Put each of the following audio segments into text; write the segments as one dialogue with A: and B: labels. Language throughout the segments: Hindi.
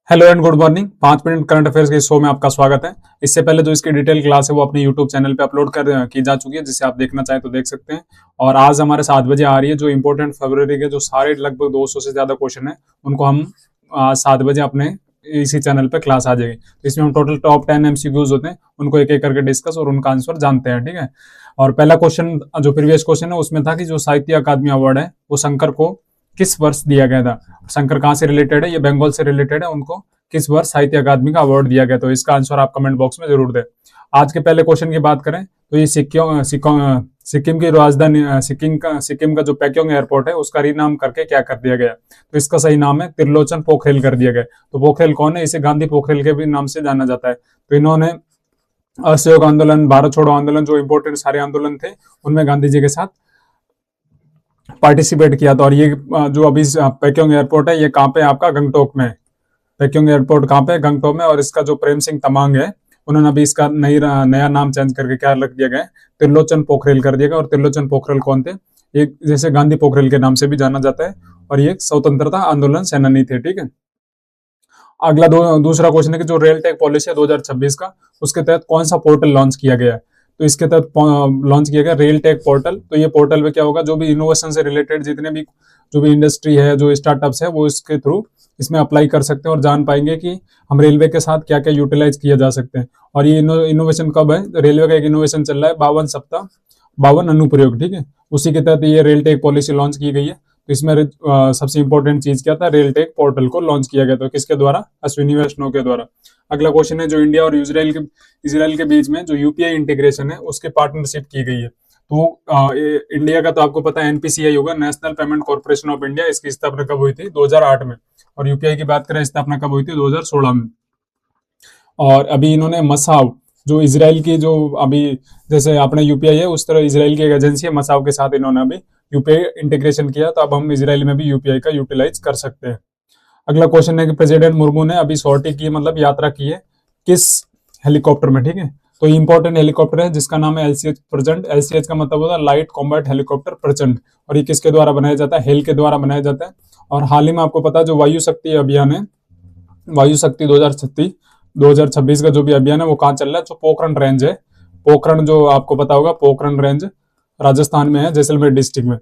A: Hello and good morning. 5 minute current affairs के शो में आपका स्वागत है। इससे पहले जो इसकी डिटेल क्लास है वो अपने यूट्यूब चैनल पे अपलोड कर की जा चुकी है, जिसे आप देखना चाहें तो देख सकते हैं। और आज हमारे 7 बजे आ रही है जो इंपॉर्टेंट फरवरी के जो सारे लगभग 200 से ज्यादा क्वेश्चन है, उनको हम 7 बजे अपने इसी चैनल पे क्लास आ जाएगी। तो इसमें हम टोटल टॉप 10 MCQs होते हैं, उनको एक एक करके डिस्कस और उनका आंसर जानते हैं। ठीक है। और पहला क्वेश्चन जो प्रीवियस क्वेश्चन है उसमें था कि जो साहित्य अकादमी अवार्ड है वो शंकर को किस वर्ष दिया गया था। शंकर कहाँ से रिलेटेड है? ये बंगाल से रिलेटेड है। उनको किस वर्ष साहित्य अकादमी का अवार्ड दिया गया? तो इसका आंसर आप कमेंट बॉक्स में जरूर दें। आज के पहले क्वेश्चन की बात करें तो ये सिक्किम की राजधानी सिक्किम का जो पैक्योंग एयरपोर्ट है उसका रीनाम करके क्या कर दिया गया? तो इसका सही नाम है त्रिलोचन पोखरेल कर दिया गया। तो पोखरेल कौन है? इसे गांधी पोखरेल के भी नाम से जाना जाता है। तो इन्होंने असहयोग आंदोलन, भारत छोड़ो आंदोलन, जो इंपोर्टेंट सारे आंदोलन थे उनमें गांधी जी के साथ पार्टिसिपेट किया था। और ये जो अभी पैक्योंग एयरपोर्ट है ये कहाँ पे? आपका गंगटोक में। पैक्योंग एयरपोर्ट कहाँ पे? गंगटोक में। और इसका जो प्रेम सिंह तमांग है उन्होंने अभी इसका नया नाम चेंज करके क्या रख दिया गया? त्रिलोचन पोखरेल कर दिया गया। और त्रिलोचन पोखरेल कौन थे? ये जैसे गांधी पोखरेल के नाम से भी जाना जाता है और ये स्वतंत्रता आंदोलन सेनानी थे। ठीक है। अगला दूसरा क्वेश्चन है कि जो रेल टेक पॉलिसी है 2026 का, उसके तहत कौन सा पोर्टल लॉन्च किया गया है? तो इसके तहत लॉन्च किया गया रेल टेक पोर्टल। तो ये पोर्टल में क्या होगा? जो भी इनोवेशन से रिलेटेड जितने भी जो भी इंडस्ट्री है, जो स्टार्टअप्स है, वो इसके थ्रू इसमें अप्लाई कर सकते हैं और जान पाएंगे कि हम रेलवे के साथ क्या क्या यूटिलाइज किया जा सकते हैं। और ये इनोवेशन कब है? रेलवे का एक इनोवेशन चल रहा है 52 सप्ताह 52 अनुप्रयोग। ठीक है। उसी के तहत ये रेल टेक पॉलिसी लॉन्च की गई है। तो इसमें सबसे इंपॉर्टेंट चीज क्या था? रेल टेक पोर्टल को लॉन्च किया गया। तो किसके द्वारा? अश्विनी वैष्णव के द्वारा। अगला क्वेश्चन है जो इंडिया और इसराइल के बीच में जो यूपीआई इंटीग्रेशन है उसके पार्टनरशिप की गई है। तो इंडिया का तो आपको पता है एनपीसीआई होगा, national payment corporation of India. इसकी स्थापना कब हुई थी? 2008 में। और यूपीआई की बात करें, स्थापना कब हुई थी? 2016 में। और अभी इन्होंने मसाव, जो इसराइल की जो अभी जैसे अपने यूपीआई है उस तरह इसराइल की एक एजेंसी है मसाव के साथ इन्होंने अभी यूपीआई इंटीग्रेशन किया। तो अब हम इसराइल में भी यूपीआई का यूटिलाइज कर सकते हैं। अगला क्वेश्चन है कि प्रेसिडेंट मुर्मू ने अभी सॉर्टी की, मतलब यात्रा की है, किस हेलीकॉप्टर में? ठीक है। तो इंपॉर्टेंट हेलीकॉप्टर है जिसका नाम है एलसीएच प्रचंड। एलसीएच का मतलब होता है लाइट कॉम्बैट हेलीकॉप्टर प्रचंड। और ये किसके द्वारा बनाया जाता है? हेल के द्वारा बनाया जाता है। और हाल ही में आपको पता है जो वायु शक्ति अभियान है, वायु शक्ति 2026 का जो भी अभियान है वो कहाँ चल रहा है? जो पोखरण रेंज है, पोखरण जो आपको पता होगा, पोखरण रेंज राजस्थान में है, जैसलमेर डिस्ट्रिक्ट में।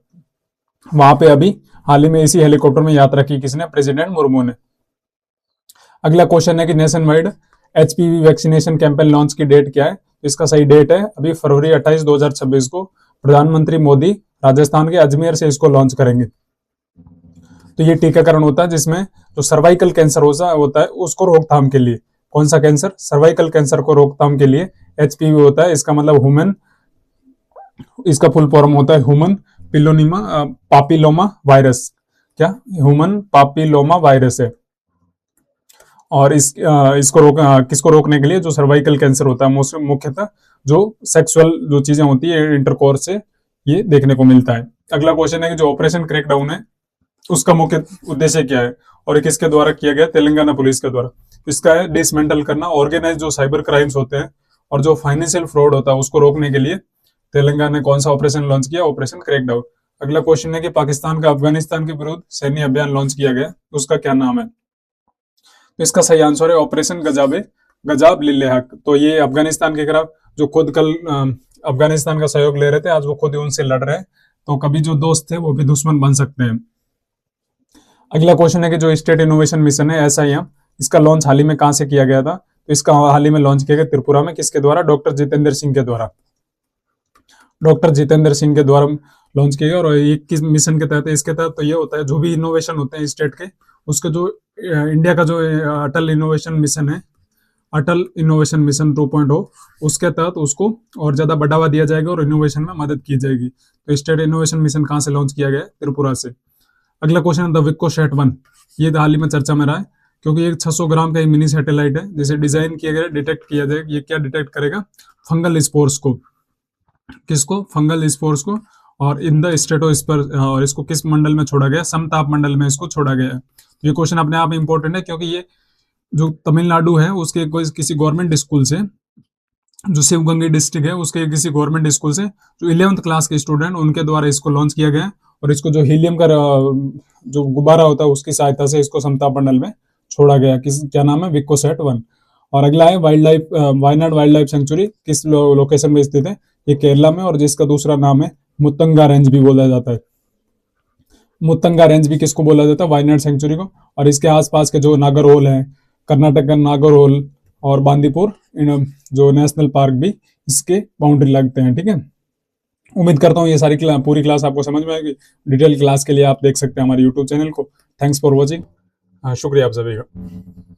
A: वहां पे अभी हाल ही में इसी हेलीकॉप्टर में यात्रा की किसने? प्रेसिडेंट मुर्मू ने। अगला क्वेश्चन है कि nation wide HPV vaccination campaign launch की डेट क्या है? तो इसका सही डेट है अभी फरवरी 28, 2026 को प्रधानमंत्री मोदी राजस्थान के अजमेर से इसको लॉन्च करेंगे। तो ये टीकाकरण होता है जिसमें जो सर्वाइकल कैंसर होता है उसको रोकथाम के लिए। कौन सा कैंसर? सर्वाइकल कैंसर को रोकथाम के लिए एचपीवी होता है। इसका मतलब ह्यूमन, इसका फुल फॉर्म होता है ह्यूमन पापिलोमा वायरस। क्या? ह्यूमन पापिलोमा वायरस है। और इसको किसको रोकने के लिए? जो सर्वाइकल कैंसर होता है, मुख्यतः जो सेक्सुअल जो चीजें होती है इंटरकोर्स से ये देखने को मिलता है। अगला क्वेश्चन है कि जो ऑपरेशन क्रैकडाउन है उसका मुख्य उद्देश्य क्या है और किसके द्वारा किया गया? तेलंगाना पुलिस के द्वारा। इसका है डिसमेंटल करना ऑर्गेनाइज जो साइबर क्राइम्स होते हैं और जो फाइनेंशियल फ्रॉड होता है उसको रोकने के लिए तेलंगाना ने कौन सा ऑपरेशन लॉन्च किया? Operation crackdown. अगला क्वेश्चन है कि पाकिस्तान का अफगानिस्तान के विरुद्ध सैन्य अभियान लॉन्च किया गया, उसका क्या नाम है? तो इसका सही आंसर है ऑपरेशन गजाब लिल्ले हक। तो ये अफगानिस्तान के खिलाफ जो खुद कल अफगानिस्तान का सहयोग ले रहे थे, आज वो खुद ही उनसे लड़ रहे हैं। तो कभी जो दोस्त थे वो भी दुश्मन बन सकते हैं। अगला क्वेश्चन है कि जो स्टेट इनोवेशन मिशन है SIM, इसका लॉन्च हाल ही में कहां से किया गया था? तो इसका हाल ही में लॉन्च किया गया त्रिपुरा में। किसके द्वारा? डॉक्टर जितेंद्र सिंह के द्वारा। डॉक्टर जितेंद्र सिंह के द्वारा लॉन्च किया गया। और ये किस मिशन के तहत है? इसके तहत तो ये होता है जो भी इनोवेशन होते हैं स्टेट के, उसके जो इंडिया का जो अटल इनोवेशन मिशन है, अटल इनोवेशन मिशन 2.0, उसके तहत उसको और ज्यादा बढ़ावा दिया जाएगा और इनोवेशन में मदद की जाएगी। तो स्टेट इनोवेशन मिशन कहां से लॉन्च किया गया है? त्रिपुरा से। अगला क्वेश्चन है द विक्कोसैट 1। ये हाल ही में चर्चा में रहा है क्योंकि एक 600 ग्राम का एक मिनी सैटेलाइट है जिसे डिजाइन किया गया, डिटेक्ट किया जाएगा। ये क्या डिटेक्ट करेगा? फंगल स्पोर्स को। किसको? फंगल स्पोर्स को। और इन द स्ट्रेटोस्फीयर, और इसको किस मंडल में छोड़ा गया? समताप मंडल में इसको छोड़ा गया है। तो ये क्वेश्चन अपने आप में इंपॉर्टेंट है क्योंकि ये जो तमिलनाडु है उसके किसी गवर्नमेंट स्कूल से, जो शिवगंगे डिस्ट्रिक्ट है उसके किसी गवर्नमेंट स्कूल से जो 11th क्लास के स्टूडेंट उनके द्वारा इसको लॉन्च किया गया है। और इसको जो हीलियम का जो गुब्बारा होता है उसकी सहायता से इसको समताप मंडल में छोड़ा गया। किस क्या नाम है? विकोसेट 1। और अगला है wild life Wayanad wild life sanctuary किस लोकेशन में स्थित है? ये केरला में, और जिसका दूसरा नाम है मुत्तंगा रेंज भी बोला जाता है। मुत्तंगा रेंज भी किसको बोला जाता है? वायनाड सेंचुरी को। और इसके आसपास के जो नागरहोल है, कर्नाटक का नागरहोल और बांदीपुर जो नेशनल पार्क भी इसके बाउंड्री लगते हैं। ठीक है, उम्मीद करता हूँ ये सारी पूरी क्लास आपको समझ में आएगी। डिटेल क्लास के लिए आप देख सकते हैं हमारे यूट्यूब चैनल को। Thanks for watching. शुक्रिया आप सभी का।